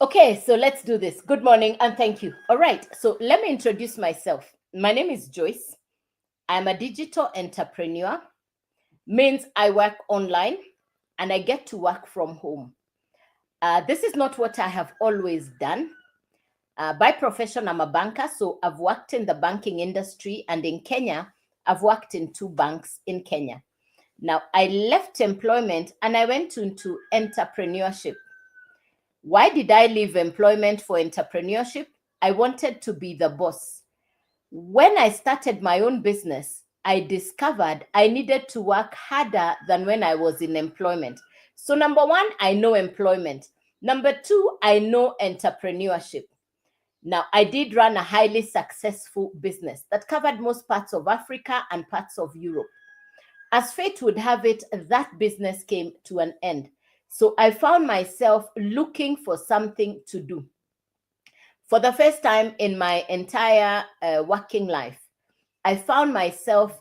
Okay, so let's do this. Good morning and thank you. All right, so let me introduce myself. My name is Joyce. I'm a digital entrepreneur, means I work online and I get to work from home. This is not what I have always done. By profession, I'm a banker, so I've worked in the banking industry, and in Kenya, I've worked in two banks in Kenya. Now, I left employment and I went into entrepreneurship. Why did I leave employment for entrepreneurship? I wanted to be the boss. When I started my own business, I discovered I needed to work harder than when I was in employment. So, number one, I know employment. Number two, I know entrepreneurship. Now, I did run a highly successful business that covered most parts of Africa and parts of Europe. As fate would have it, that business came to an end. So I found myself looking for something to do. For the first time in my entire working life, I found myself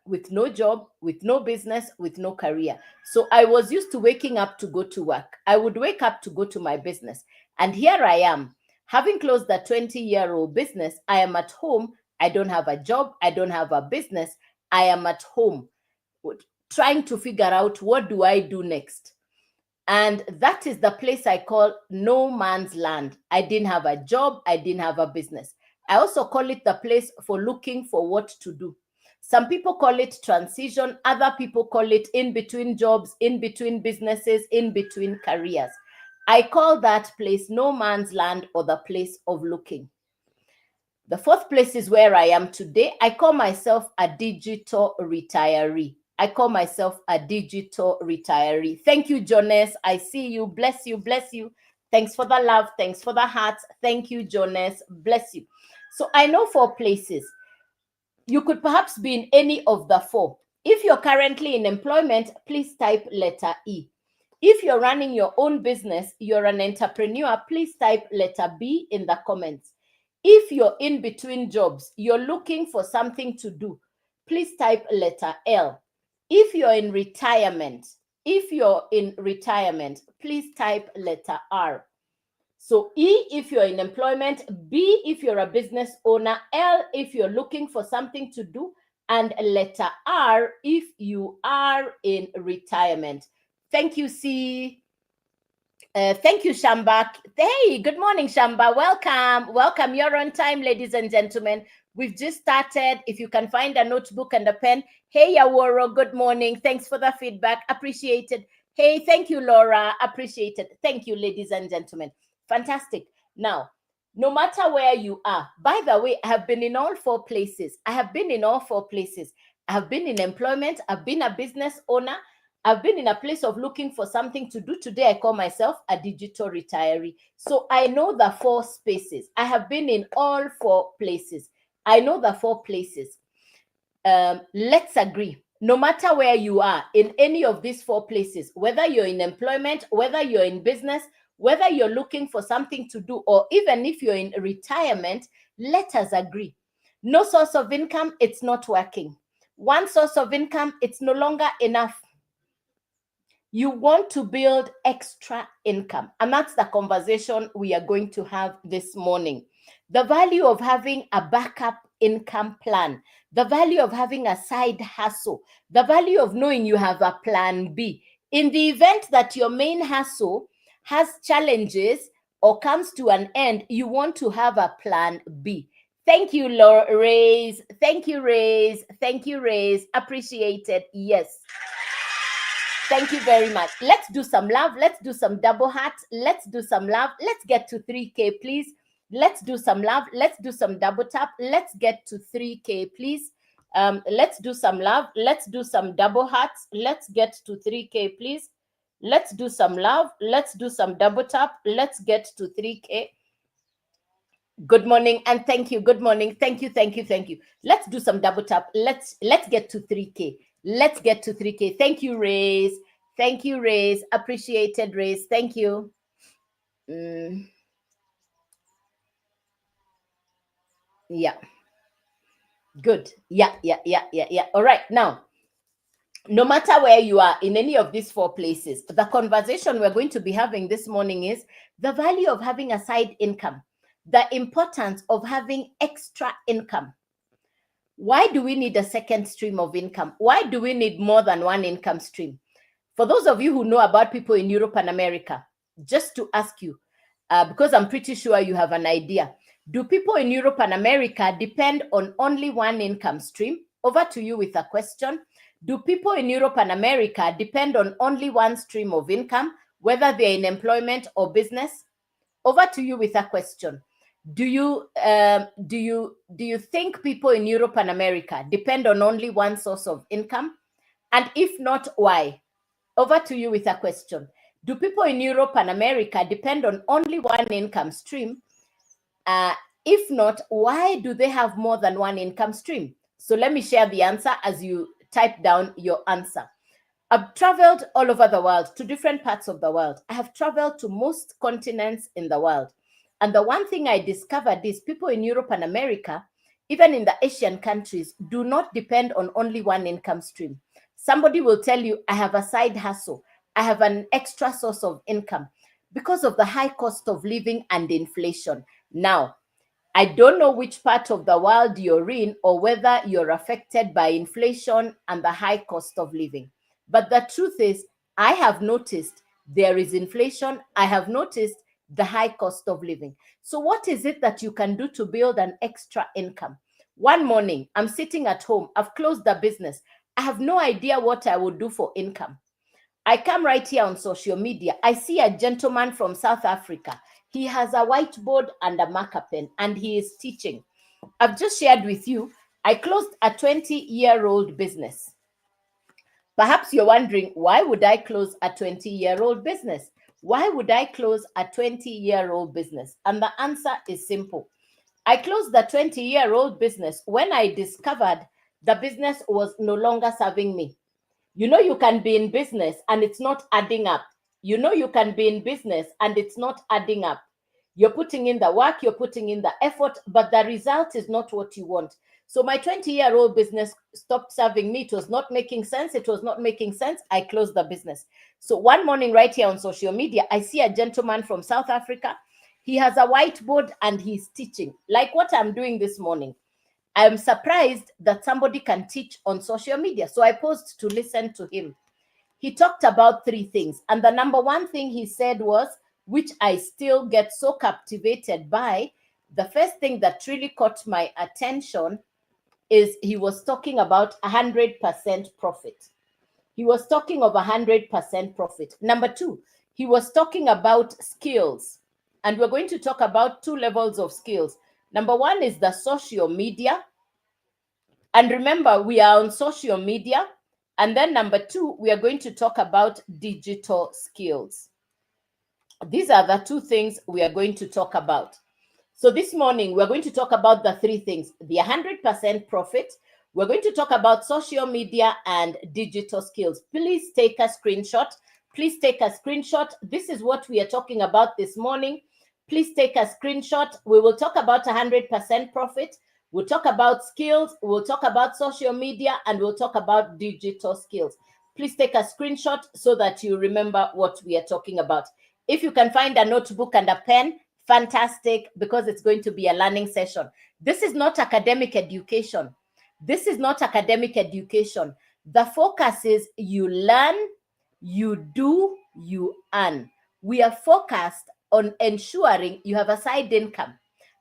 with no job, with no business, with no career. So I was used to waking up to go to work. I would wake up to go to my business. And here I am, having closed a 20-year-old business. I am at home. I don't have a job. I don't have a business. I am at home trying to figure out what do I do next. And that is the place I call no man's land. I didn't have a job. I didn't have a business. I also call it the place for looking for what to do. Some people call it transition. Other people call it in between jobs, in between businesses, in between careers. I call that place no man's land, or the place of looking. The fourth place is where I am today. I call myself a digital retiree. I call myself a digital retiree. Thank you, Jonas. I see you. Bless you. Bless you. Thanks for the love. Thanks for the hearts. Thank you, Jonas. Bless you. So I know four places. You could perhaps be in any of the four. If you're currently in employment, please type letter E. If you're running your own business, you're an entrepreneur, please type letter B in the comments. If you're in between jobs, you're looking for something to do, please type letter L. If you're in retirement, please type letter R. So E if you're in employment, B if you're a business owner, L if you're looking for something to do, and letter R if you are in retirement. Thank you, C. Thank you, Shamba. Hey, good morning, Shamba. Welcome. Welcome. You're on time, ladies and gentlemen. We've just started. If you can find a notebook and a pen. Hey, Yaworo, good morning. Thanks for the feedback. Appreciated. Hey, thank you, Laura. Appreciated. Thank you, ladies and gentlemen. Fantastic. Now, no matter where you are, by the way, I have been in all four places. I have been in in employment. I've been a business owner. I've been in a place of looking for something to do. Today, I call myself a digital retiree. So I know the four spaces. I have been in all four places. I know the four places. Let's agree. No matter where you are in any of these four places, whether you're in employment, whether you're in business, whether you're looking for something to do, or even if you're in retirement, let us agree. No source of income, it's not working. One source of income, it's no longer enough. You want to build extra income. And that's the conversation we are going to have this morning. The value of having a backup income plan, the value of having a side hustle, the value of knowing you have a plan B. In the event that your main hustle has challenges or comes to an end, you want to have a plan B. Thank you, Ray's. Thank you, Ray's. Thank you, Ray's. Appreciated. Yes. Thank you very much. Let's do some love. Let's do some double hearts. Let's do some love. Let's get to 3K, please. Let's do some love. Let's do some double tap. Let's get to 3K, please. Let's do some love. Let's do some double hearts. Let's get to 3K, please. Let's do some love. Let's do some double tap. Let's get to 3K. Good morning and thank you. Good morning. Thank you. Thank you. Thank you. Let's do some double tap. Let's get to 3K. Let's get to 3K. Thank you, Rays. Thank you, Rays. Appreciated, Rays. Thank you. Yeah. Good. Yeah. All right. Now, No matter where you are in any of these four places, the conversation we're going to be having this morning is the value of having a side income, the importance of having extra income. Why do we need a second stream of income? Why do we need more than one income stream? For those of you who know about people in Europe and America, just to ask you, because I'm pretty sure you have an idea, do people in Europe and America depend on only one income stream? Over to you with a question. Do people in Europe and America depend on only one stream of income, whether they're in employment or business? Over to you with a question. Do you think people in Europe and America depend on only one source of income? And if not, why? Over to you with a question. Do people in Europe and America depend on only one income stream? If not, why do they have more than one income stream? So let me share the answer as you type down your answer. I've traveled all over the world to different parts of the world. I have traveled to most continents in the world. And the one thing I discovered is people in Europe and America, even in the Asian countries, do not depend on only one income stream. Somebody will tell you, I have a side hustle. I have an extra source of income because of the high cost of living and inflation. Now, I don't know which part of the world you're in or whether you're affected by inflation and the high cost of living. But the truth is, I have noticed there is inflation. I have noticed the high cost of living. So what is it that you can do to build an extra income? One morning, I'm sitting at home. I've closed the business. I have no idea what I would do for income. I come right here on social media. I see a gentleman from South Africa. He has a whiteboard and a marker pen, and he is teaching. I've just shared with you, I closed a 20-year-old business. Perhaps you're wondering, why would I close a 20-year-old business? Why would I close a 20-year-old business? And the answer is simple. I closed the 20-year-old business when I discovered the business was no longer serving me. You know, you can be in business and it's not adding up. You know, you can be in business and it's not adding up. You're putting in the work, you're putting in the effort, but the result is not what you want. So my 20-year-old business stopped serving me. It was not making sense. It was not making sense. I closed the business. So one morning right here on social media, I see a gentleman from South Africa. He has a whiteboard and he's teaching, like what I'm doing this morning. I'm surprised that somebody can teach on social media. So I paused to listen to him. He talked about three things. And the number one thing he said was, which I still get so captivated by, the first thing that really caught my attention is he was talking about 100% profit. He was talking of 100% profit. Number two, he was talking about skills. And we're going to talk about two levels of skills. Number one is the social media. And remember, we are on social media. And then number two, we are going to talk about digital skills. These are the two things we are going to talk about. So this morning, we're going to talk about the three things: the 100% profit. We're going to talk about social media and digital skills. Please take a screenshot. Please take a screenshot. This is what we are talking about this morning. Please take a screenshot. We will talk about 100% profit. We'll talk about skills. We'll talk about social media, and we'll talk about digital skills. Please take a screenshot so that you remember what we are talking about. If you can find a notebook and a pen, fantastic, because it's going to be a learning session. This is not academic education. This is not academic education. The focus is you learn, you do, you earn. We are focused on ensuring you have a side income.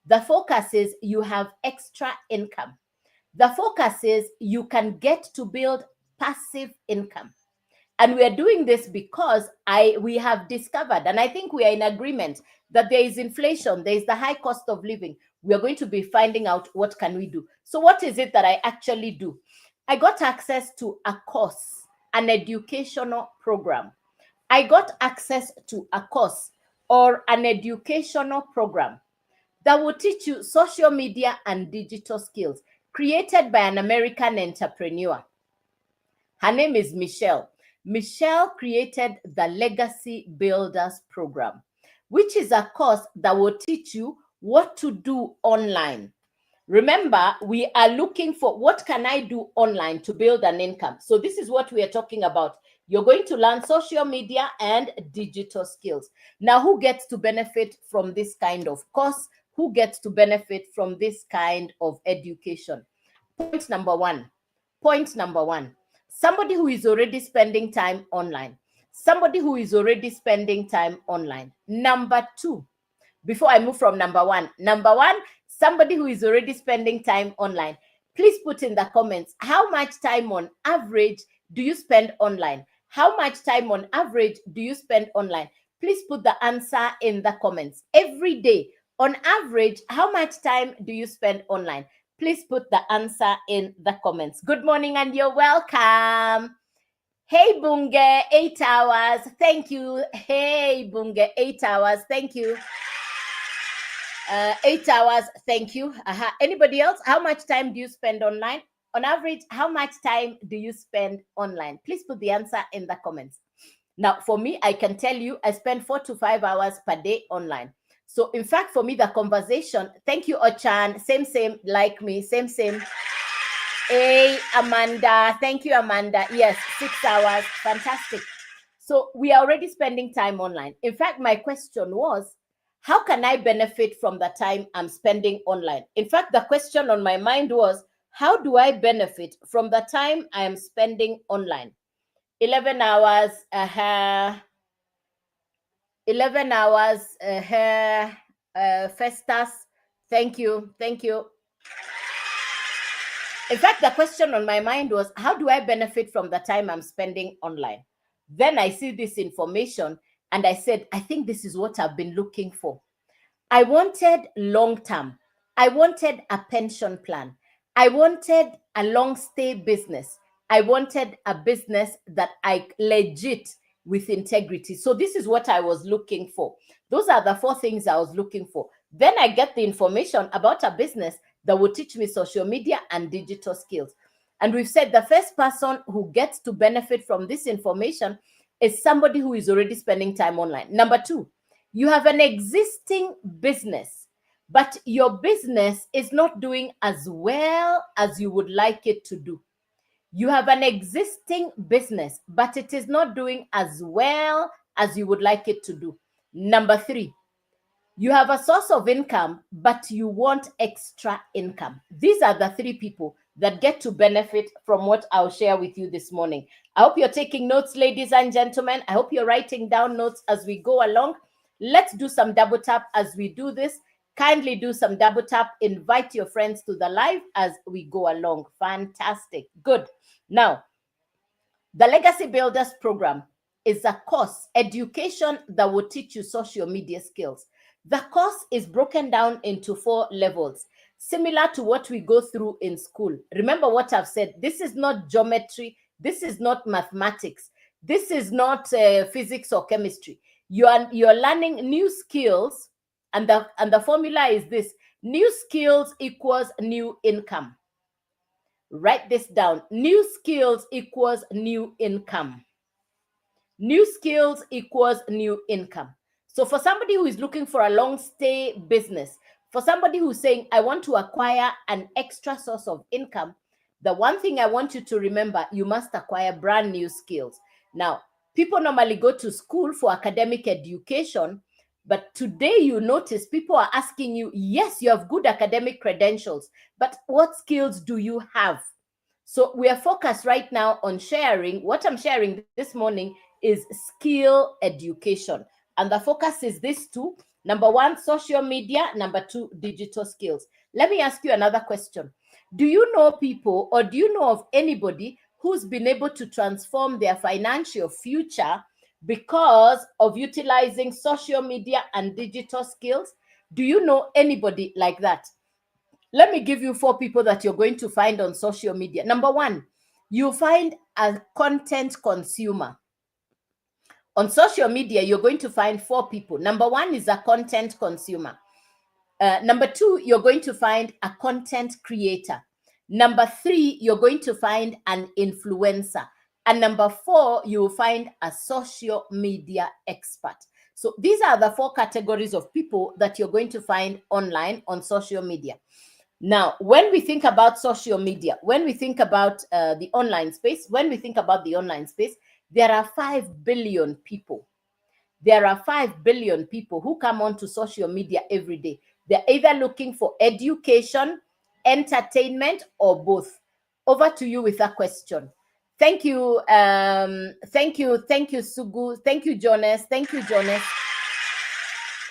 The focus is you have extra income. The focus is you can get to build passive income. And we are doing this because we have discovered, and I think we are in agreement, that there is inflation, there is the high cost of living. We are going to be finding out what can we do. So what is it that I actually do? I got access to a course, an educational program. I got access to a course or an educational program that will teach you social media and digital skills, created by an American entrepreneur. Her name is Michelle. Michelle created the Legacy Builders Program, which is a course that will teach you what to do online. Remember, we are looking for what can I do online to build an income. So this is what we are talking about. You're going to learn social media and digital skills. Now, who gets to benefit from this kind of course? Who gets to benefit from this kind of education? Point number one. Point number one. Somebody who is already spending time online. Somebody who is already spending time online. Number two, before I move from number one, somebody who is already spending time online. Please put in the comments, how much time on average do you spend online? How much time on average do you spend online? Please put the answer in the comments. Every day, on average, how much time do you spend online? Please put the answer in the comments. Good morning and you're welcome. Hey, Bunge, 8 hours. Thank you. Hey, Bunge, 8 hours. Thank you. 8 hours. Thank you. Anybody else? How much time do you spend online? On average, how much time do you spend online? Please put the answer in the comments. Now, for me, I can tell you I spend 4 to 5 hours per day online. So, in fact, for me, the conversation, thank you, Ochan. Same, like me. Same. Hey, Amanda. Thank you, Amanda. Yes, 6 hours. Fantastic. So, we are already spending time online. In fact, my question was, how can I benefit from the time I'm spending online? In fact, the question on my mind was, how do I benefit from the time I am spending online? 11 hours, 11 hours, Festus, thank you. In fact, the question on my mind was, how do I benefit from the time I'm spending online? Then I see this information and I said, I think this is what I've been looking for. I wanted long term. I wanted a pension plan. I wanted a long stay business. I wanted a business that I legit with integrity. So this is what I was looking for. Those are the 4 things I was looking for. Then I get the information about a business that will teach me social media and digital skills. And we've said the first person who gets to benefit from this information is somebody who is already spending time online. Number 2, you have an existing business, but your business is not doing as well as you would like it to do. You have an existing business, but it is not doing as well as you would like it to do. Number 3, you have a source of income, but you want extra income. These are the 3 people that get to benefit from what I'll share with you this morning. I hope you're taking notes, ladies and gentlemen. I hope you're writing down notes as we go along. Let's do some double tap as we do this. Kindly do some double tap. Invite your friends to the live as we go along. Fantastic. Good. Now, the Legacy Builders program is a course, education that will teach you social media skills. The course is broken down into 4 levels, similar to what we go through in school. Remember what I've said. This is not geometry. This is not mathematics. This is not physics or chemistry. You're learning new skills, and the formula is this: new skills equals new income. Write this down. New skills equals new income. New skills equals new income. So for somebody who is looking for a long stay business, for somebody who's saying, I want to acquire an extra source of income, the one thing I want you to remember, you must acquire brand new skills. Now, people normally go to school for academic education, but today you notice people are asking you, yes, you have good academic credentials, but what skills do you have? So we are focused right now on sharing. What I'm sharing this morning is skill education. And the focus is these 2. Number 1, social media. Number 2, digital skills. Let me ask you another question. Do you know people, or do you know of anybody who's been able to transform their financial future because of utilizing social media and digital skills? Do you know anybody like that? Let me give you 4 people that you're going to find on social media. Number 1, you find a content consumer. On social media, you're going to find 4 people. Number 1 is a content consumer. Number 2, you're going to find a content creator. Number 3, you're going to find an influencer. And number 4, you'll find a social media expert. So these are the 4 categories of people that you're going to find online on social media. Now, when we think about social media, when we think about the online space, there are 5 billion people. There are 5 billion people who come onto social media every day. They're either looking for education, entertainment, or both. Over to you with a question. Thank you. Thank you, Sugu. Thank you, Jonas.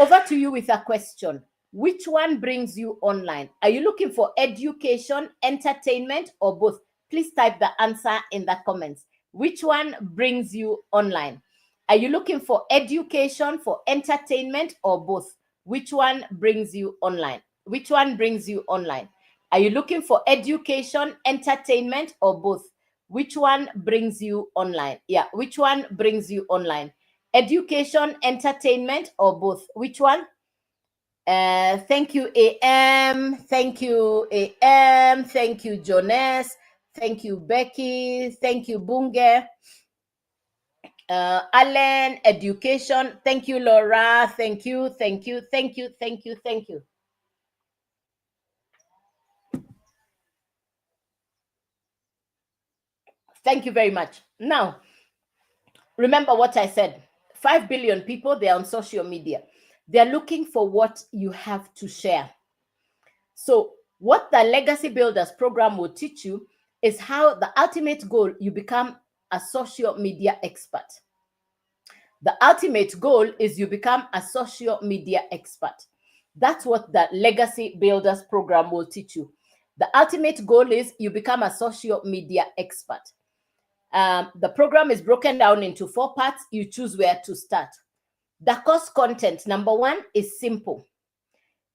Over to you with a question. Which one brings you online? Are you looking for education, entertainment, or both? Please type the answer in the comments. Which one brings you online? Are you looking for education, for entertainment, or both? Which one brings you online? Which one brings you online? Are you looking for education, entertainment, or both? Which one brings you online? Yeah, which one brings you online? Education, entertainment, or both? Which one? Thank you, AM. Thank you, AM. Thank you, Jonas. Thank you, Becky. Thank you, Bunge. Allen, education. Thank you, Laura. Thank you, thank you, thank you, thank you, thank you. Thank you very much. Now, remember what I said. 5 billion people, they're on social media. They're looking for what you have to share. So what the Legacy Builders program will teach you is how the ultimate goal, you become a social media expert. The ultimate goal is you become a social media expert. That's what the Legacy Builders program will teach you. The ultimate goal is you become a social media expert. The program is broken down into 4 parts. You choose where to start. The course content, number 1, is simple.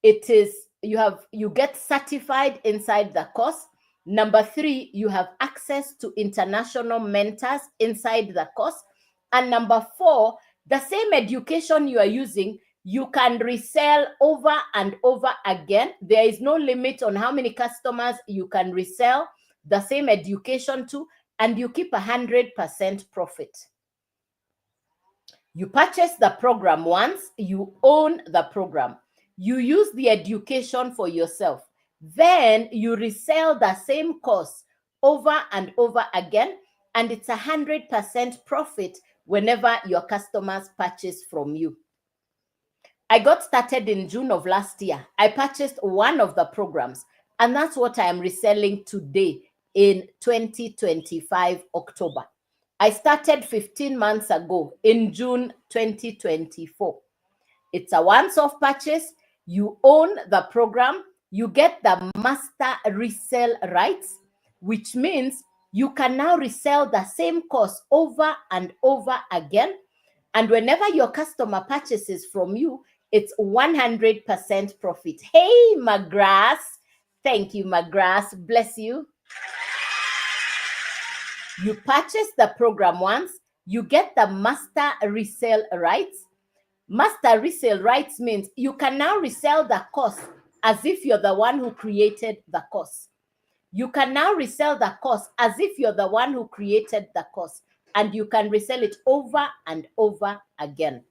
It is, you get certified inside the course. Number 3, you have access to international mentors inside the course. And number 4, the same education you are using, you can resell over and over again. There is no limit on how many customers you can resell the same education to, and you keep 100% profit. You purchase the program once, you own the program. You use the education for yourself. Then you resell the same course over and over again, and it's 100% profit whenever your customers purchase from you. I got started in June of last year. I purchased one of the programs, and that's what I am reselling today in 2025 October. I started 15 months ago in June 2024. It's a once-off purchase. You own the program. You get the master resale rights, which means you can now resell the same course over and over again. And whenever your customer purchases from you, it's 100% profit. Hey, McGrath. Thank you, McGrath. Bless you. You purchase the program once, you get the master resale rights. Master resale rights means you can now resell the course as if you're the one who created the course. You can now resell the course as if you're the one who created the course, and you can resell it over and over again.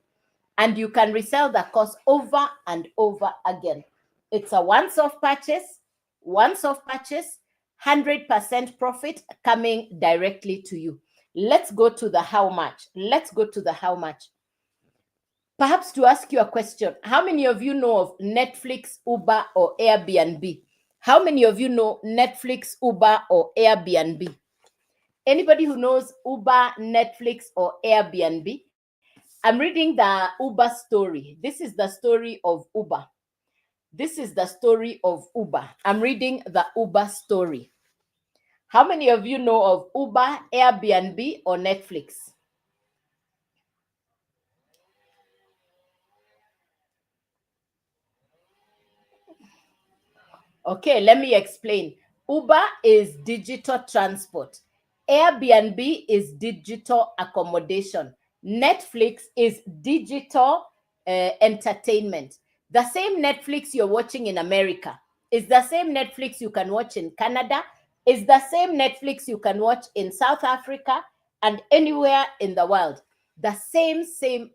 And you can resell the course over and over again. It's a once-off purchase, 100% profit coming directly to you. Let's go to the how much. Perhaps to ask you a question, how many of you know of Netflix, Uber, or Airbnb? How many of you know Netflix, Uber, or Airbnb? Anybody who knows Uber, Netflix, or Airbnb? I'm reading the Uber story. This is the story of Uber. I'm reading the Uber story. How many of you know of Uber, Airbnb, or Netflix? Okay, let me explain. Uber is digital transport. Airbnb is digital accommodation. Netflix is digital entertainment. The same Netflix you're watching in America is the same Netflix you can watch in Canada, is the same Netflix you can watch in South Africa and anywhere in the world. The same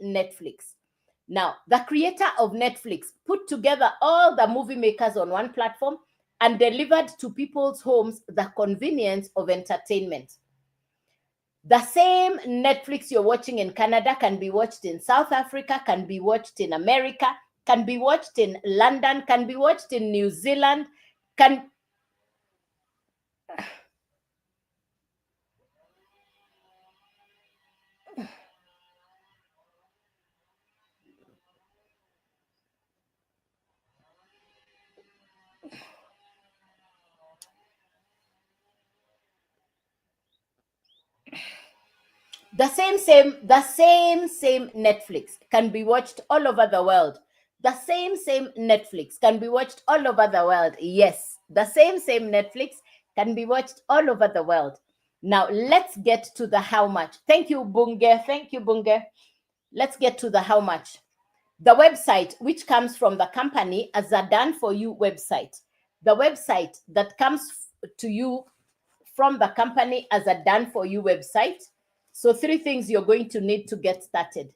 Netflix. Now, the creator of Netflix put together all the movie makers on one platform and delivered to people's homes the convenience of entertainment. The same Netflix you're watching in Canada can be watched in South Africa, can be watched in America, can be watched in London, can be watched in New Zealand, can... The same Netflix can be watched all over the world. The same Netflix can be watched all over the world. Yes, the same Netflix can be watched all over the world. Now, let's get to the how much. Thank you, Bunge. Thank you, Bunge. Let's get to the how much. The website, which comes from the company as a done for you website. The website that comes to you from the company as a done for you website. So 3 things you're going to need to get started.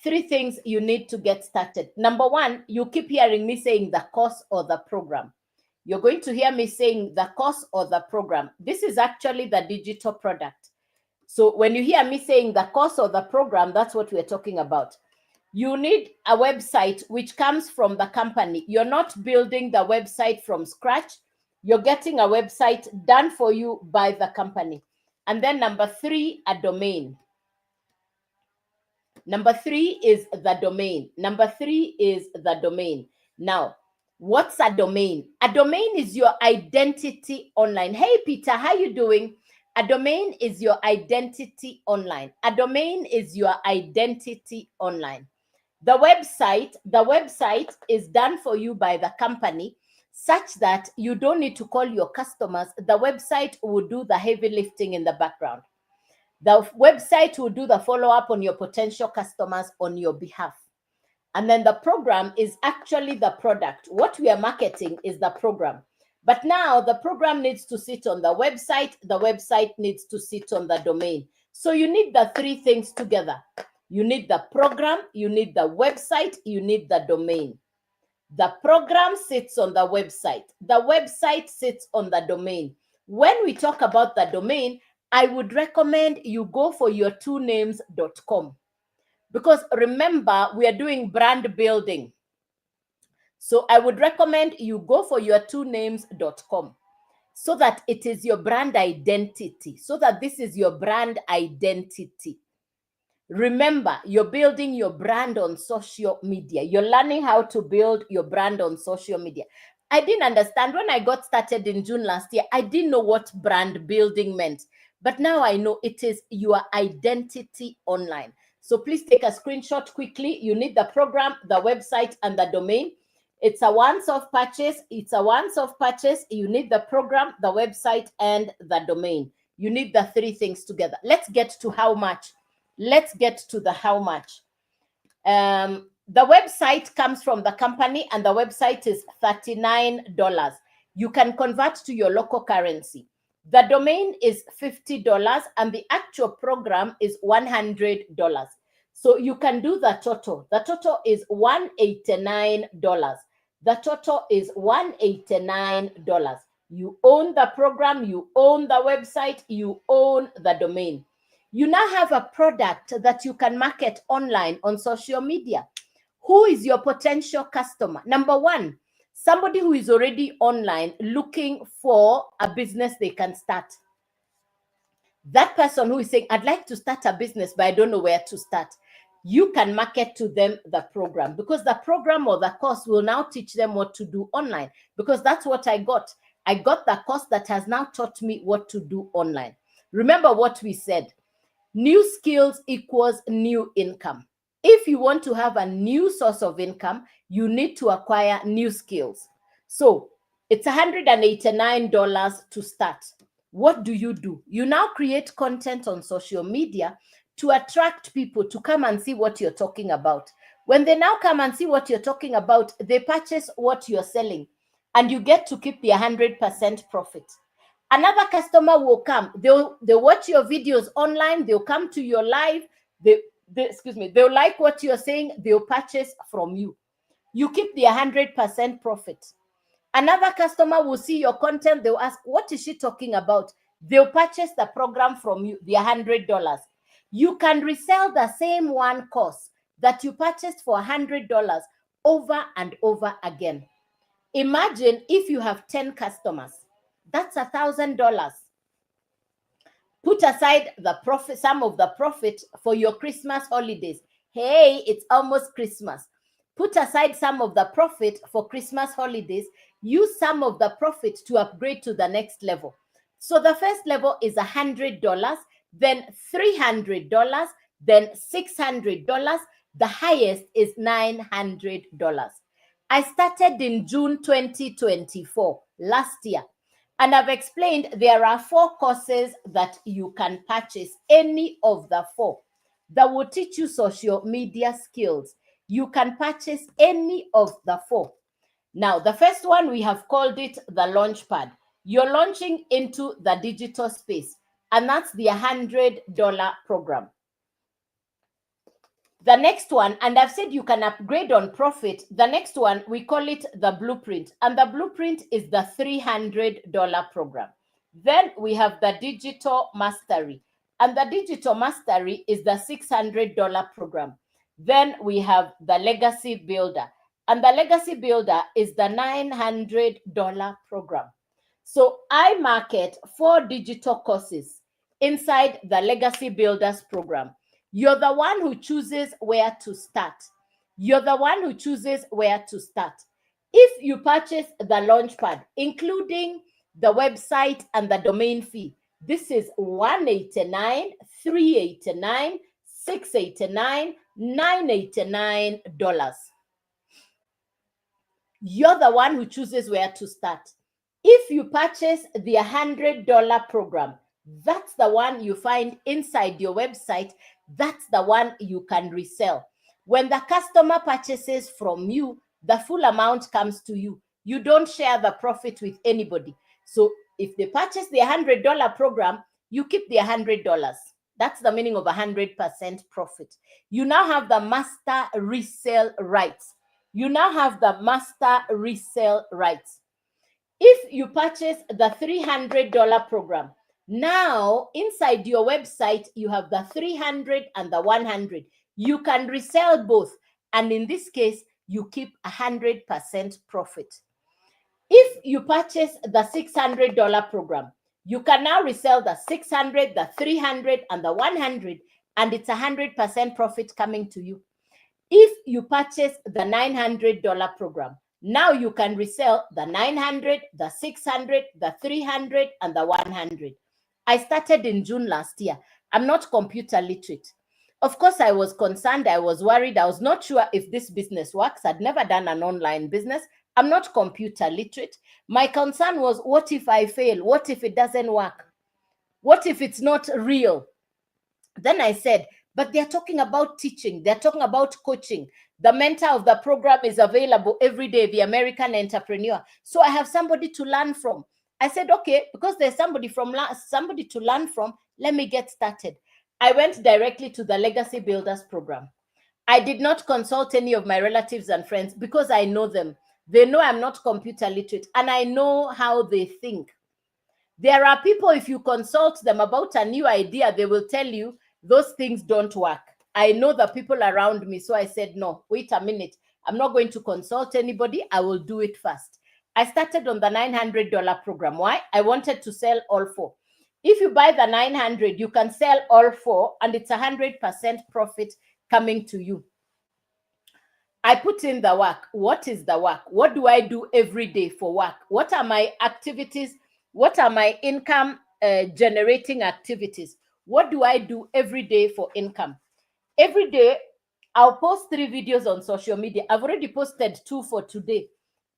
3 things you need to get started. Number 1, you keep hearing me saying the course or the program. You're going to hear me saying the course or the program. This is actually the digital product. So when you hear me saying the course or the program, that's what we're talking about. You need a website which comes from the company. You're not building the website from scratch. You're getting a website done for you by the company. And then number 3, a domain. Number 3 is the domain. Number 3 is the domain. Now, what's a domain? A domain is your identity online. Hey, Peter, how you doing? A domain is your identity online. A domain is your identity online. The website is done for you by the company such that you don't need to call your customers. The website will do the heavy lifting in the background. The website will do the follow-up on your potential customers on your behalf. And then the program is actually the product. What we are marketing is the program. But now the program needs to sit on the website needs to sit on the domain. So you need the 3 things together. You need the program, you need the website, you need the domain. The program sits on the website. The website sits on the domain. When we talk about the domain, I would recommend you go for your2names.com. Because remember, we are doing brand building. So I would recommend you go for your2names.com so that it is your brand identity. So that this is your brand identity. Remember, you're building your brand on social media. You're learning how to build your brand on social media. I didn't understand when I got started in June last year. I didn't know what brand building meant. But now I know it is your identity online. So please take a screenshot quickly. You need the program, the website, and the domain. It's a once-off purchase. It's a once-off purchase. You need the program, the website, and the domain. You need the 3 things together. Let's get to how much. Let's get to the how much. The website comes from the company and the website is $39. You can convert to your local currency. The domain is $50 and the actual program is $100. So you can do the total. The total is $189. The total is $189. You own the program, you own the website, you own the domain. You now have a product that you can market online on social media. Who is your potential customer? Number 1, somebody who is already online looking for a business they can start. That person who is saying, I'd like to start a business, but I don't know where to start. You can market to them the program because the program or the course will now teach them what to do online because that's what I got. I got the course that has now taught me what to do online. Remember what we said. New skills equals new income. If you want to have a new source of income, you need to acquire new skills. So it's $189 to start. What do? You now create content on social media to attract people to come and see what you're talking about. When they now come and see what you're talking about, they purchase what you're selling and you get to keep the 100% profit. Another customer will come. They'll watch your videos online. They'll come to your live. They'll like what you're saying. They'll purchase from you. You keep the 100% profit. Another customer will see your content. They'll ask, what is she talking about? They'll purchase the program from you, the $100. You can resell the same one course that you purchased for $100 over and over again. Imagine if you have 10 customers, that's $1,000. Put aside the profit, some of the profit for your Christmas holidays. Hey, it's almost Christmas. Put aside some of the profit for Christmas holidays. Use some of the profit to upgrade to the next level. So the first level is $100, then $300, then $600. The highest is $900. I started in June 2024, last year. And I've explained there are 4 courses that you can purchase, any of the 4 that will teach you social media skills. You can purchase any of the 4. Now, the first one, we have called it the Launchpad. You're launching into the digital space, and that's the $100 program. The next one, and I've said you can upgrade on profit. The next one, we call it the Blueprint, and the Blueprint is the $300 program. Then we have the Digital Mastery, and the Digital Mastery is the $600 program. Then we have the Legacy Builder, and the Legacy Builder is the $900 program. So I market 4 digital courses inside the Legacy Builders program. You're the one who chooses where to start. You're the one who chooses where to start. If you purchase the Launchpad, including the website and the domain fee, this is $189, $389, $689, $989. You're the one who chooses where to start. If you purchase the $100 program, that's the one you find inside your website. That's the one you can resell. When the customer purchases from you, the full amount comes to you. You don't share the profit with anybody. So if they purchase the $100 program, you keep the $100. That's the meaning of 100% profit. You now have the master resale rights. You now have the master resale rights. If you purchase the $300 program, now inside your website, you have the 300 and the 100. You can resell both. And in this case, you keep 100% profit. If you purchase the $600 program, you can now resell the 600, the 300, and the 100, and it's 100% profit coming to you. If you purchase the $900 program, now you can resell the 900, the 600, the 300, and the 100. I started in June last year. I'm not computer literate. Of course, I was concerned. I was worried. I was not sure if this business works. I'd never done an online business. I'm not computer literate. My concern was, what if I fail? What if it doesn't work? What if it's not real? Then I said, but they're talking about teaching. They're talking about coaching. The mentor of the program is available every day, the American Entrepreneur. So I have somebody to learn from. I said, okay, because there's somebody to learn from, let me get started. I went directly to the Legacy Builders program. I did not consult any of my relatives and friends because I know them. They know I'm not computer literate, and I know how they think. There are people, if you consult them about a new idea, they will tell you those things don't work. I know the people around me, so I said, no, wait a minute. I'm not going to consult anybody. I will do it first. I started on the $900 program. Why? I wanted to sell all 4. If you buy the 900, you can sell all 4, and it's 100% profit coming to you. I put in the work. What is the work? What do I do every day for work? What are my activities? What are my income generating activities? What do I do every day for income? Every day, I'll post 3 videos on social media. I've already posted 2 for today.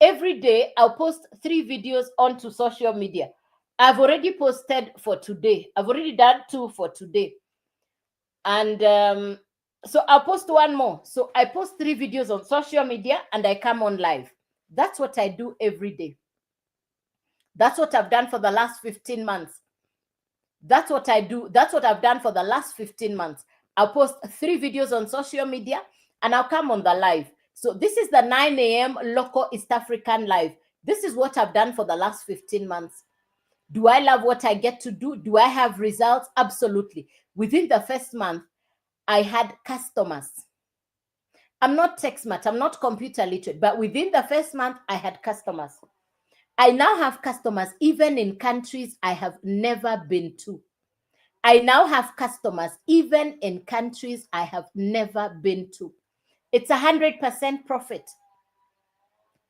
Every day, I'll post 3 videos onto social media. I've already posted for today. I've already done 2 for today. And so I'll post 1 more. So I post 3 videos on social media and I come on live. That's what I do every day. That's what I've done for the last 15 months. That's what I do. That's what I've done for the last 15 months. I'll post 3 videos on social media and I'll come on the live. So this is the 9 a.m. local East African live. This is what I've done for the last 15 months. Do I love what I get to do? Do I have results? Absolutely. Within the first month, I had customers. I'm not tech smart, I'm not computer literate, but within the first month, I had customers. I now have customers even in countries I have never been to. I now have customers even in countries I have never been to. It's 100% profit.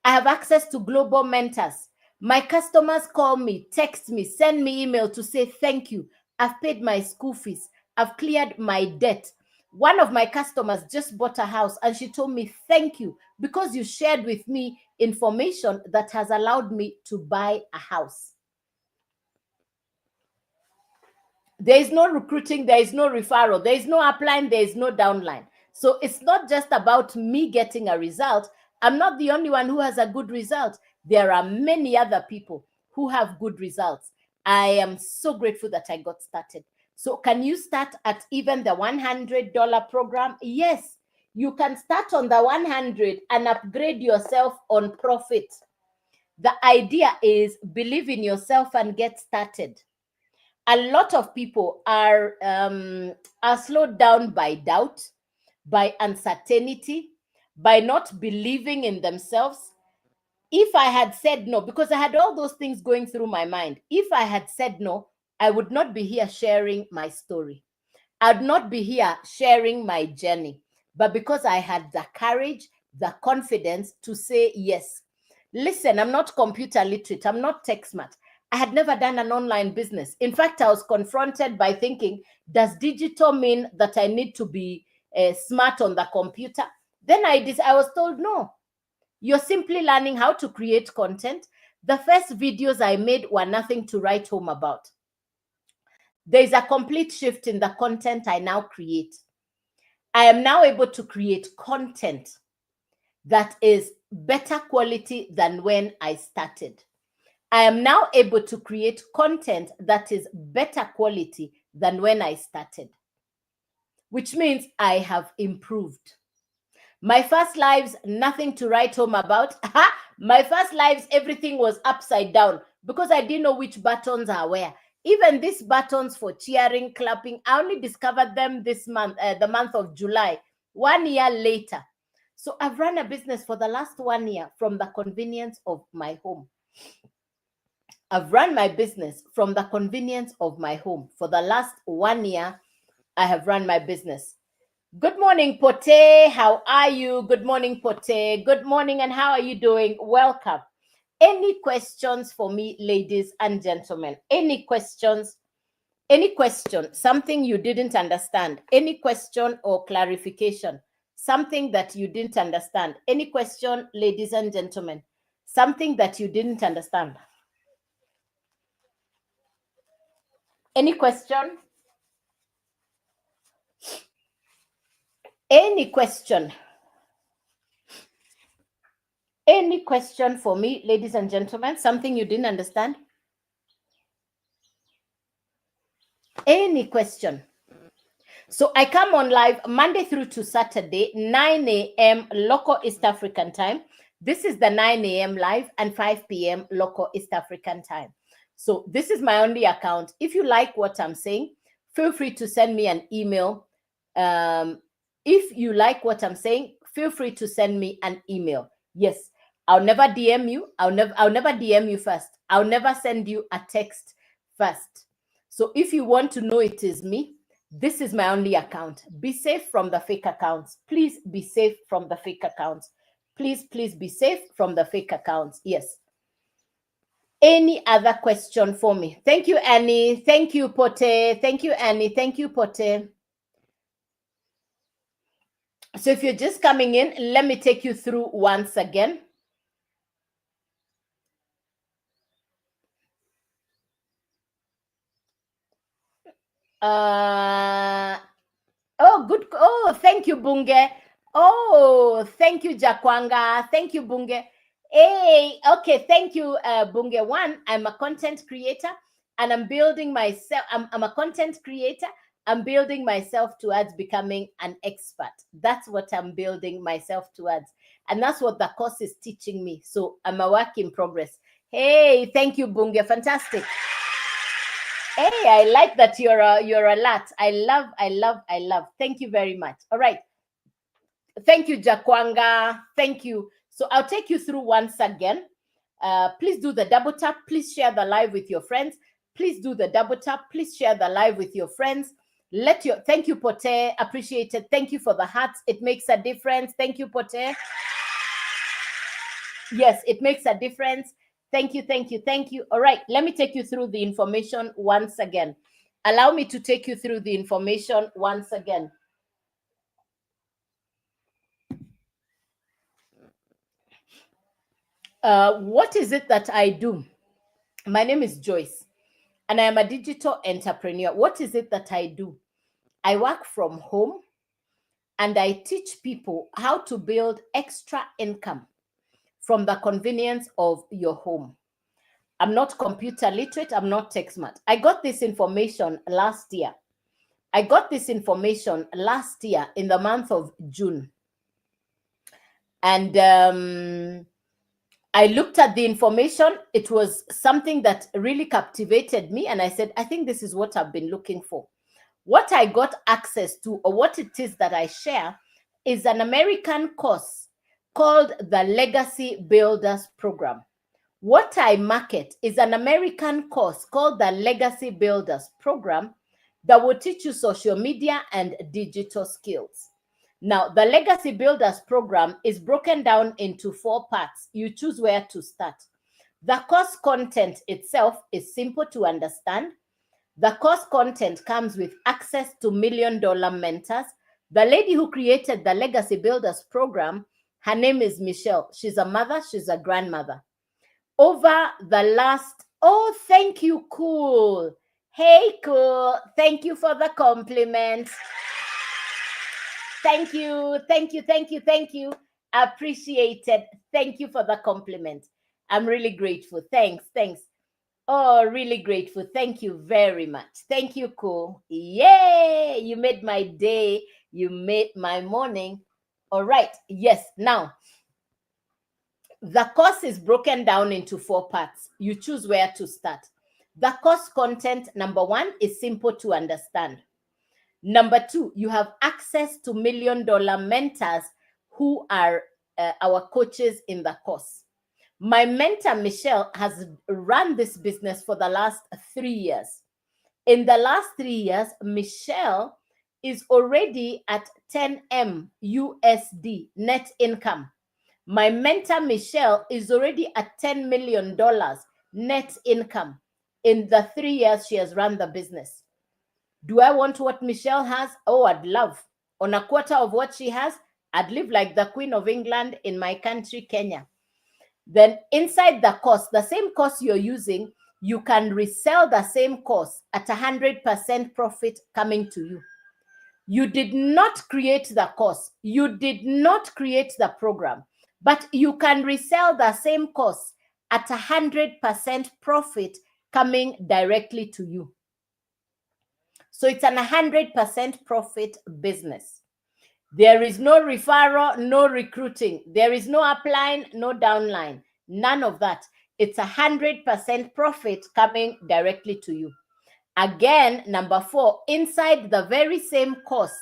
I have access to global mentors. My customers call me, text me, send me email to say thank you. I've paid my school fees. I've cleared my debt. One of my customers just bought a house and she told me, thank you, because you shared with me information that has allowed me to buy a house. There is no recruiting, there is no referral, there is no upline, there is no downline. So it's not just about me getting a result. I'm not the only one who has a good result. There are many other people who have good results. I am so grateful that I got started. So can you start at even the $100 program? Yes, you can start on the 100 and upgrade yourself on profit. The idea is believe in yourself and get started. A lot of people are slowed down by doubt, by uncertainty, by not believing in themselves. If I had said no, because I had all those things going through my mind, if I had said no, I would not be here sharing my story. I'd not be here sharing my journey. But because I had the courage, the confidence to say yes. Listen, I'm not computer literate. I'm not tech smart. I had never done an online business. In fact, I was confronted by thinking, does digital mean that I need to be smart on the computer? Then I was told, no, you're simply learning how to create content. The first videos I made were nothing to write home about. There's a complete shift in the content I now create. I am now able to create content that is better quality than when I started. I am now able to create content that is better quality than when I started, which means I have improved. My first lives, nothing to write home about. My first lives, everything was upside down because I didn't know which buttons are where. Even these buttons for cheering, clapping, I only discovered them this month, the month of July, 1 year later. So I've run a business for the last 1 year from the convenience of my home. I've run my business from the convenience of my home. For the last 1 year, I have run my business. Good morning, Pote. How are you? Good morning, Pote. Good morning, and how are you doing? Welcome. Any questions for me, ladies and gentlemen? Any questions? Any question? Something you didn't understand? Any question or clarification? Something that you didn't understand? Any question, ladies and gentlemen? Something that you didn't understand? Any question? Any question? Any question for me, ladies and gentlemen? Something you didn't understand? Any question? So I come on live Monday through to Saturday, 9 a.m. local East African time. This is the 9 a.m. live and 5 p.m. local East African time. So this is my only account. If you like what I'm saying, feel free to send me an email. If you like what I'm saying, feel free to send me an email. Yes, I'll never DM you. I'll never DM you first. I'll never send you a text first. So if you want to know it is me, this is my only account. Be safe from the fake accounts. Please be safe from the fake accounts. Please be safe from the fake accounts. Yes. Any other question for me? Thank you, Annie. Thank you, Pote. Thank you, Annie. Thank you, Pote. So if you're just coming in, let me take you through once again. Oh, good. Oh, thank you, Bunge. Oh, thank you, Jakwanga. Thank you, Bunge. Hey, okay, thank you, Bunge. One, I'm a content creator and I'm building myself. I'm a content creator. I'm building myself towards becoming an expert. That's what I'm building myself towards. And that's what the course is teaching me. So I'm a work in progress. Hey, thank you, Bunge. Fantastic. Hey, I like that you're alert. I love. Thank you very much. All right. Thank you, Jakwanga. Thank you. So I'll take you through once again. Please do the double tap. Please share the live with your friends. Please do the double tap. Please share the live with your friends. Thank you, Pote. Appreciate it. Thank you for the hearts. It makes a difference. Thank you, Pote. Yes, it makes a difference. Thank you, thank you, thank you. All right, let me take you through the information once again. Allow me to take you through the information once again. What is it that I do? My name is Joyce, and I am a digital entrepreneur. What is it that I do? I work from home, and I teach people how to build extra income from the convenience of your home. I'm not computer literate. I'm not tech smart. I got this information last year. I got this information last year in the month of June. And I looked at the information. It was something that really captivated me. And I said, I think this is what I've been looking for. What I got access to, or what it is that I share, is an American course called the Legacy Builders Program. What I market is an American course called the Legacy Builders Program that will teach you social media and digital skills. Now, the Legacy Builders Program is broken down into 4 parts. You choose where to start. The course content itself is simple to understand. The course content comes with access to $1 million mentors. The lady who created the Legacy Builders Program, her name is Michelle. She's a mother, she's a grandmother. Over the last, oh, thank you, Cool. Hey, Cool. Thank you for the compliment. Thank you, thank you, thank you, thank you. Appreciated. Thank you for the compliment. I'm really grateful. Thanks. Oh, really grateful. Thank you very much. Thank you, Cool. Yay! You made my day. You made my morning. All right. Yes. Now, the course is broken down into 4 parts. You choose where to start. The course content, number 1, is simple to understand. Number 2, you have access to $1 million mentors who are our coaches in the course. My mentor, Michelle, has run this business for the last 3 years. In the last 3 years, Michelle is already at 10M USD net income. My mentor, Michelle, is already at $10 million net income in the 3 years she has run the business. Do I want what Michelle has? Oh, I'd love. On a quarter of what she has, I'd live like the Queen of England in my country, Kenya. Then inside the course, the same course you're using, you can resell the same course at 100% profit coming to you. You did not create the course. You did not create the program, but you can resell the same course at 100% profit coming directly to you. So it's an 100% profit business. There is no referral, no recruiting. There is no upline, no downline. None of that. It's 100% profit coming directly to you. Again, number 4, inside the very same course,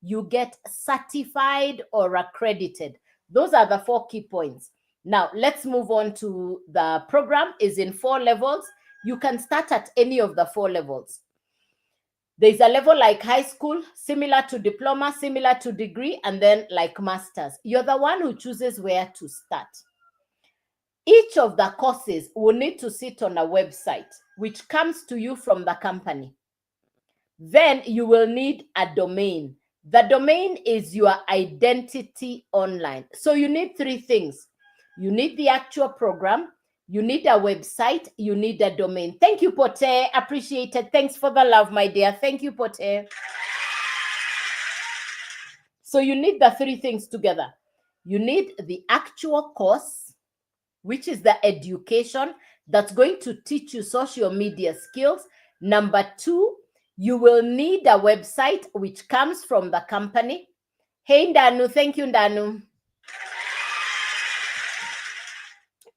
you get certified or accredited. Those are the 4 key points. Now, let's move on to the program. Is in 4 levels. You can start at any of the 4 levels. There's a level like high school, similar to diploma, similar to degree, and then like masters. You're the one who chooses where to start. Each of the courses will need to sit on a website, which comes to you from the company. Then you will need a domain. The domain is your identity online. So you need 3 things. You need the actual program, you need a website, you need a domain. Thank you, Pote. Appreciated. Thanks for the love, my dear. Thank you, Pote. So you need the 3 things together. You need the actual course, which is the education that's going to teach you social media skills. Number 2, you will need a website which comes from the company. Hey, Ndanu, thank you, Ndanu.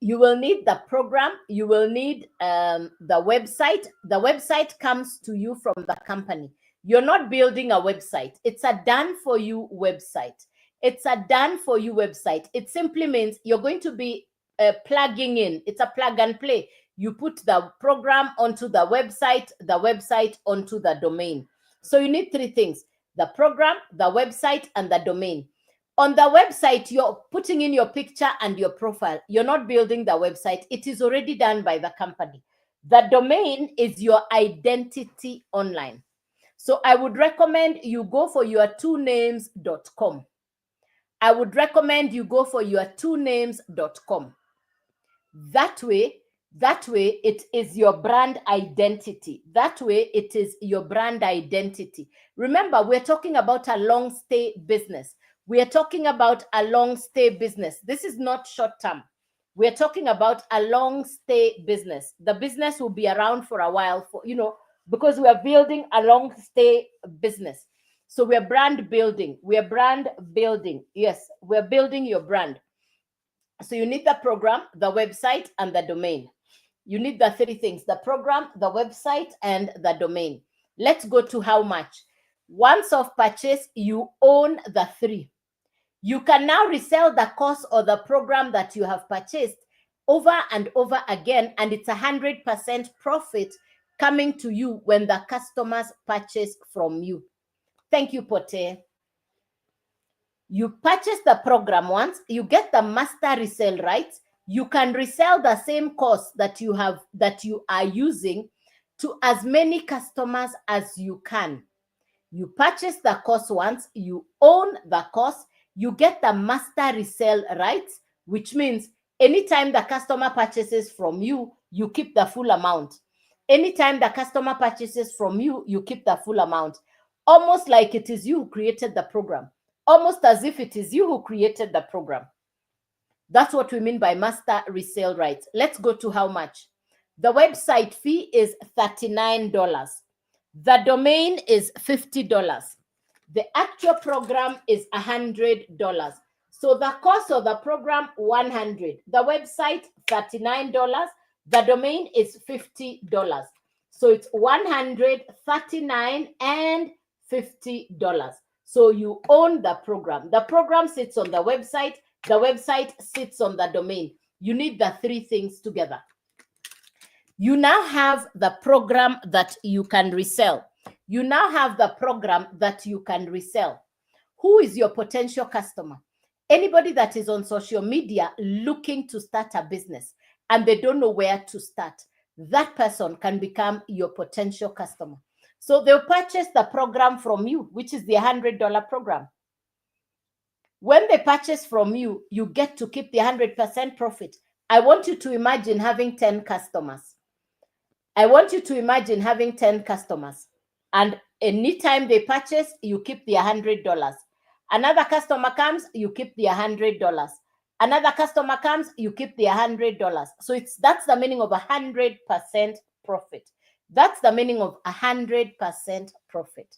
You will need the program. You will need the website. The website comes to you from the company. You're not building a website. It's a done for you website. It's a done for you website. It simply means you're going to be plugging in. It's a plug and play. You put the program onto the website onto the domain. So you need 3 things: the program, the website, and the domain. On the website, you're putting in your picture and your profile. You're not building the website. It is already done by the company. The domain is your identity online. So I would recommend you go for your 2names.com. I would recommend you go for your 2names.com. That way it is your brand identity. That way it is your brand identity. Remember, we're talking about a long stay business. We are talking about a long stay business. This is not short term. We're talking about a long stay business. The business will be around for a while, for, because we are building a long stay business. So we're brand building. We're brand building. Yes, we're building your brand. So you need the program, the website, and the domain. You need the 3 things: the program, the website, and the domain. Let's go to how much. Once of purchase, you own the 3. You can now resell the course or the program that you have purchased over and over again, and it's 100% profit coming to you when the customers purchase from you. Thank you, Pote. You purchase the program once, you get the master resale rights. You can resell the same course that you are using to as many customers as you can. You purchase the course once, you own the course, you get the master resale rights, which means anytime the customer purchases from you, you keep the full amount. Anytime the customer purchases from you, you keep the full amount. Almost like it is you who created the program. Almost as if it is you who created the program. That's what we mean by master resale rights. Let's go to how much. The website fee is $39. The domain is $50. The actual program is $100. So the cost of the program, $100. The website, $39. The domain is $50. So it's $100, $39, and $50. So you own the program. The program sits on the website. The website sits on the domain. You need the 3 things together. You now have the program that you can resell. You now have the program that you can resell. Who is your potential customer? Anybody that is on social media looking to start a business and they don't know where to start. That person can become your potential customer. So they'll purchase the program from you, which is the $100 program. When they purchase from you, you get to keep the 100% profit. I want you to imagine having 10 customers. I want you to imagine having 10 customers. And anytime they purchase, you keep the $100. Another customer comes, you keep the $100. Another customer comes, you keep the $100. So that's the meaning of 100% profit. That's the meaning of 100% profit.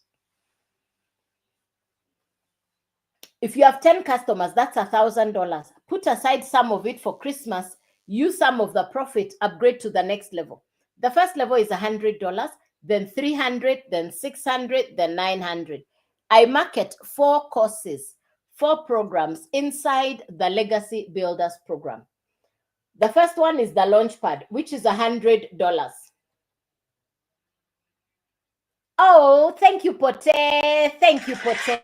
If you have 10 customers, that's $1,000. Put aside some of it for Christmas. Use some of the profit, upgrade to the next level. The first level is $100, then $300, then $600, then $900. I market 4 courses, 4 programs inside the Legacy Builders program. The first one is the Launchpad, which is $100. Oh, thank you, Pote. Thank you, Pote.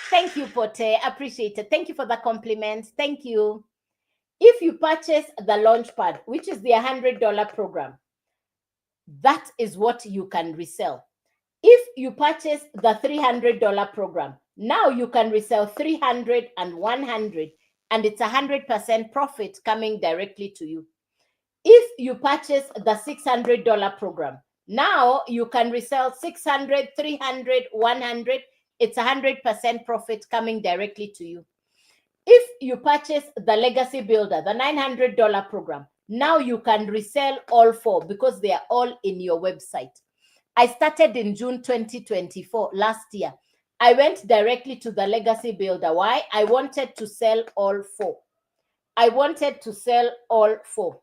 Thank you, Pote. Appreciate it. Thank you for the compliment. Thank you. If you purchase the Launchpad, which is the $100 program, that is what you can resell. If you purchase the $300 program, now you can resell $300 and $100, and it's 100% profit coming directly to you. If you purchase the $600 program, now you can resell $600, $300, $100. It's 100% profit coming directly to you. If you purchase the Legacy Builder, the $900 program, Now you can resell all 4 because they are all in your website. I started in June 2024, last year. I went directly to the legacy builder. Why? I wanted to sell all 4. I wanted to sell all 4.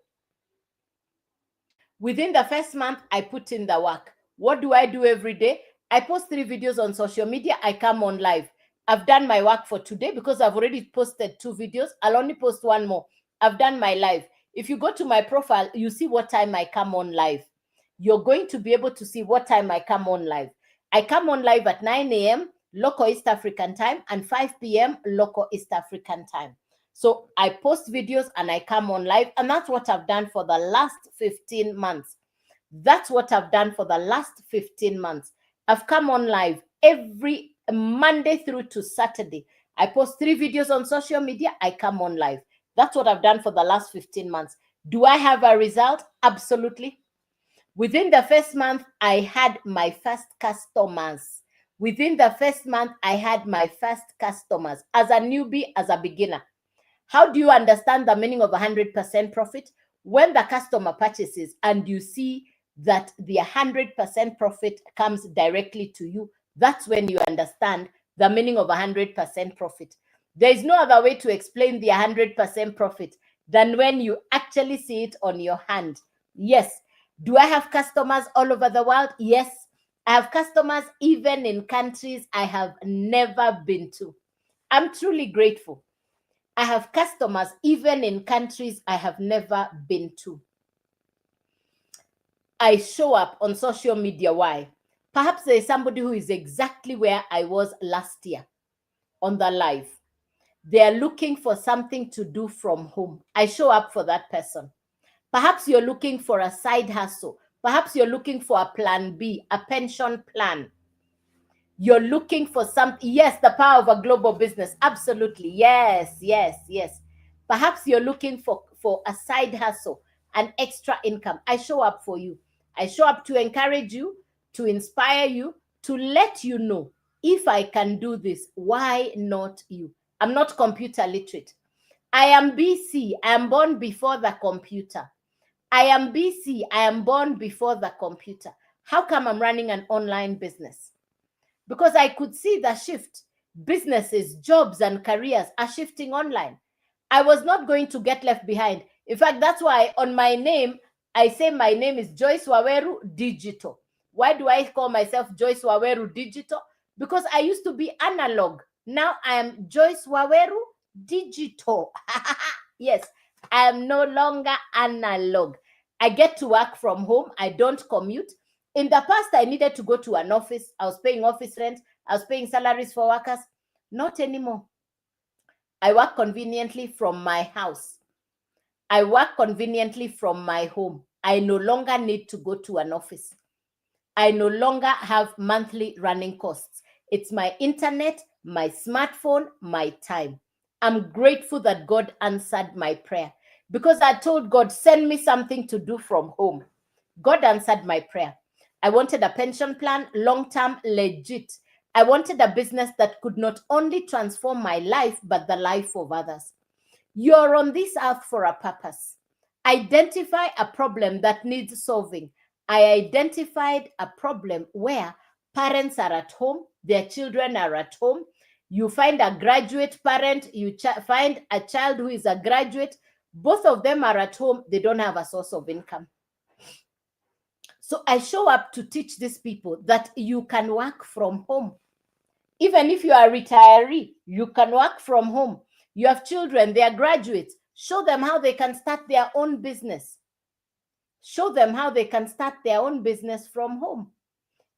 Within the first month, I put in the work. What do I do every day? I post 3 videos on social media. I come on live. I've done my work for today because I've already posted 2 videos. I'll only post 1 more. I've done my live. If you go to my profile, you see what time I come on live. You're going to be able to see what time I come on live. I come on live at 9 a.m. local East African time and 5 p.m. local East African time. So I post videos and I come on live, and that's what I've done for the last 15 months. That's what I've done for the last 15 months. I've come on live every Monday through to Saturday. I post 3 videos on social media. I come on live. That's what I've done for the last 15 months. Do I have a result? Absolutely. Within the first month, I had my first customers. Within the first month, I had my first customers as a newbie, as a beginner. How do you understand the meaning of 100% profit? When the customer purchases and you see that the 100% profit comes directly to you, that's when you understand the meaning of 100% profit. There is no other way to explain the 100% profit than when you actually see it on your hand. Yes. Do I have customers all over the world? Yes. I have customers even in countries I have never been to. I'm truly grateful. I have customers even in countries I have never been to. I show up on social media. Why? Perhaps there is somebody who is exactly where I was last year on the live. They are looking for something to do from home. I show up for that person. Perhaps you're looking for a side hustle. Perhaps you're looking for a plan B, a pension plan. You're looking for something. Yes, the power of a global business. Absolutely. Yes, yes, yes. Perhaps you're looking for a side hustle, an extra income. I show up for you. I show up to encourage you, to inspire you, to let you know, if I can do this, why not you? I'm not computer literate. I am BC. I am born before the computer. I am BC. I am born before the computer. How come I'm running an online business? Because I could see the shift. Businesses, jobs, and careers are shifting online. I was not going to get left behind. In fact, that's why on my name, I say my name is Joyce Waweru Digital. Why do I call myself Joyce Waweru Digital? Because I used to be analog. Now I am Joyce Waweru Digital. Yes, I am no longer analog. I get to work from home. I don't commute. In the past, I needed to go to an office. I was paying office rent. I was paying salaries for workers. Not anymore. I work conveniently from my house. I work conveniently from my home. I no longer need to go to an office. I no longer have monthly running costs. It's my internet, my smartphone, my time. I'm grateful that God answered my prayer because I told God, send me something to do from home. God answered my prayer. I wanted a pension plan, long-term, legit. I wanted a business that could not only transform my life, but the life of others. You're on this earth for a purpose. Identify a problem that needs solving. I identified a problem where parents are at home, their children are at home. You find a graduate parent, you find a child who is a graduate. Both of them are at home. They don't have a source of income. So I show up to teach these people that you can work from home. Even if you are a retiree, you can work from home. You have children, they are graduates. Show them how they can start their own business. Show them how they can start their own business from home.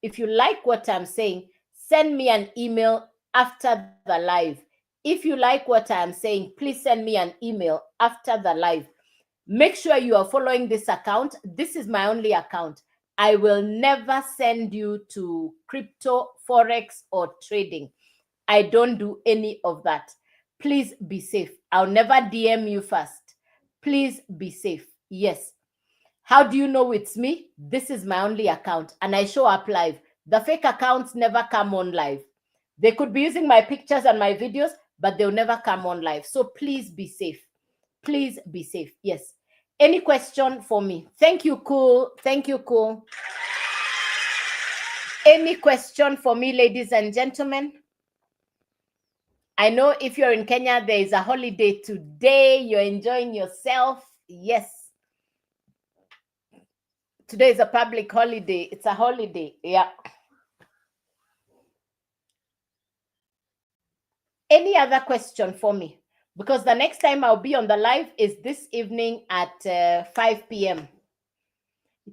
If you like what I'm saying, send me an email after the live. If you like what I'm saying, please send me an email after the live. Make sure you are following this account. This is my only account. I will never send you to crypto, forex, or trading. I don't do any of that. Please be safe. I'll never DM you first. Please be safe. Yes. How do you know it's me? This is my only account and I show up live. The fake accounts never come on live. They could be using my pictures and my videos, but they'll never come on live. So please be safe. Please be safe. Yes. Any question for me? Thank you, cool. Thank you, cool. Any question for me, ladies and gentlemen? I know if you're in Kenya, there is a holiday today. You're enjoying yourself. Yes. Today is a public holiday. It's a holiday. Yeah. Any other question for me? Because the next time I'll be on the live is this evening at 5 p.m.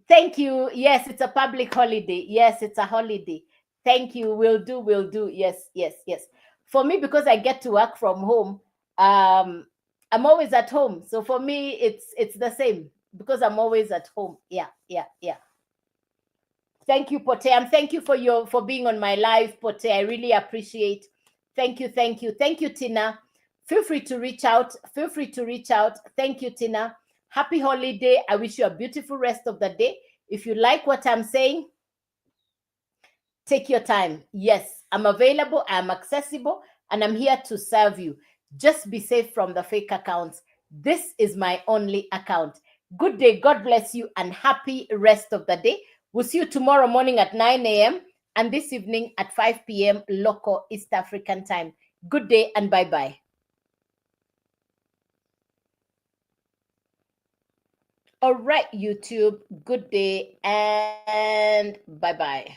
Thank you. Yes, it's a public holiday. Yes, it's a holiday. Thank you. Will do. Yes, yes, yes. For me, because I get to work from home, I'm always at home. So for me, it's the same because I'm always at home. Yeah, yeah, yeah. Thank you, Pote. And thank you for being on my live, Pote. I really appreciate. Thank you, thank you. Thank you, Tina. Feel free to reach out. Feel free to reach out. Thank you, Tina. Happy holiday. I wish you a beautiful rest of the day. If you like what I'm saying, take your time. Yes, I'm available, I'm accessible, and I'm here to serve you. Just be safe from the fake accounts. This is my only account. Good day. God bless you, and happy rest of the day. We'll see you tomorrow morning at 9 a.m. and this evening at 5 p.m. local East African time. Good day and bye-bye. All right, YouTube. Good day and bye-bye.